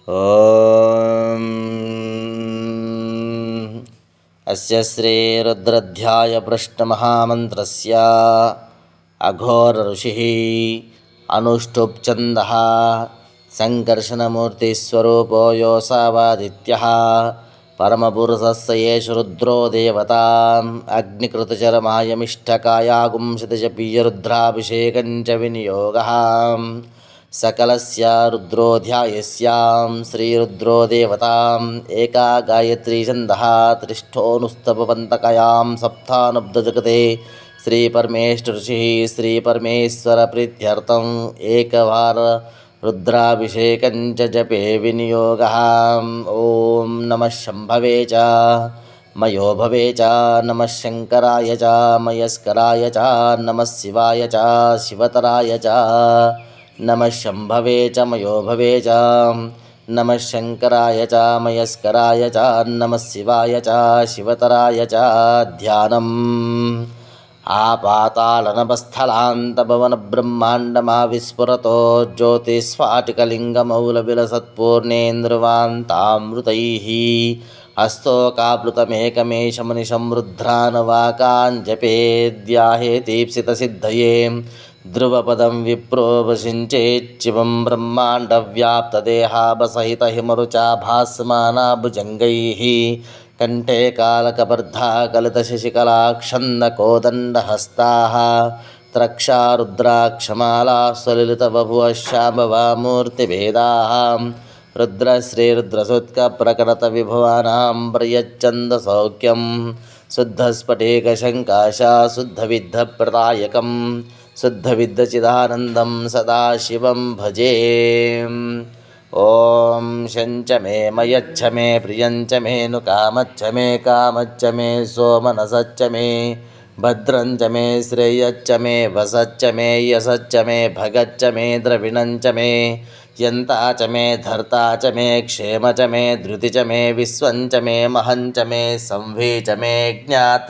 ಓಂ ಅಸ್ಯ ಶ್ರೀ ರುದ್ರಧ್ಯಾಯ ಪ್ರಶ್ನಮಹಾಮಂತ್ರಸ್ಯ ಅಘೋರ ಋಷಿಃ ಅನುಷ್ಠುಪ್ ಛಂದಃ ಸಂಕರ್ಷಣಮೂರ್ತಿಸ್ವರೂಪೋ ಯೋऽಸಾವಾದಿತ್ಯಃ ಪರಮಪುರುಷಸ್ಯ ಯೇಷ ರುದ್ರೋ ದೇವತಾಂ ಅಗ್ನಿಕೃತಚರಮಾಯಮಿಷ್ಟಕಾಯಾಗುಂಶತಜಪೀಯರುದ್ರಾಭಿಷೇಕಂಚ ವಿನಿಯೋಗಃ सकलस्य रुद्रोऽध्यायस्यां श्रीरुद्रो देवताम् एका गायत्री छन्दः त्रिष्ठोऽनुस्तपवन्तकयां सप्तानब्दजगते श्रीपरमेष्ठऋषिः श्रीपरमेश्वरप्रीत्यर्थम् एकवार रुद्राभिषेकञ्च जपे विनियोगः। ॐ नमः शम्भवे च मयोभवे च नमः शङ्कराय च मयस्कराय च नमः शिवाय च शिवतराय च नमः शम्भवे च मयोभवे च नमः शङ्कराय च मयस्कराय च नमः शिवाय च शिवतराय च। ध्यानम् आपातालनभस्थलान्तभवनब्रह्माण्डमाविस्फुरतो ज्योतिस्फाटिकलिङ्गमौलविलसत्पूर्णेन्द्रवान्तामृतैः हस्तोकाप्लुतमेकमेशमनिशं रुद्रान्वकाञ्जपेद्याहेतीप्सितसिद्धये ध्रुवपदं विप्रोपसिञ्चेच्छिवं ब्रह्माण्डव्याप्तदेहाभसहितहिमरुचा भासमानाभुजङ्गैः कण्ठे कालकबर्धाकलितशशिकलाक्षन्दकोदण्डहस्ताः त्रक्षा रुद्राक्षमाला स्वलिलितबभुवः शाम्भवामूर्तिभेदाः रुद्रश्रीरुद्रसुत्कप्रकटतविभवानां प्रयच्छन्दसौख्यं शुद्धस्फटिकशङ्काशा शुद्धविद्धप्रदायकं शुद्धविद्धचिदानन्दं सदाशिवं भजे। ॐ शञ्च मे मयच्छ मे प्रियञ्च मे नुकामच्छ मे कामच्छ मे सोमनसच्च मे भद्रञ्च मे श्रेयश्च मे वसच्च मे यशश्च मे भगच्च मे द्रविणञ्च मे यन्ता च मे धर्ता च मे क्षेम च मे धृति च मे विश्वञ्च मे महञ्च मे संवी च मे ज्ञात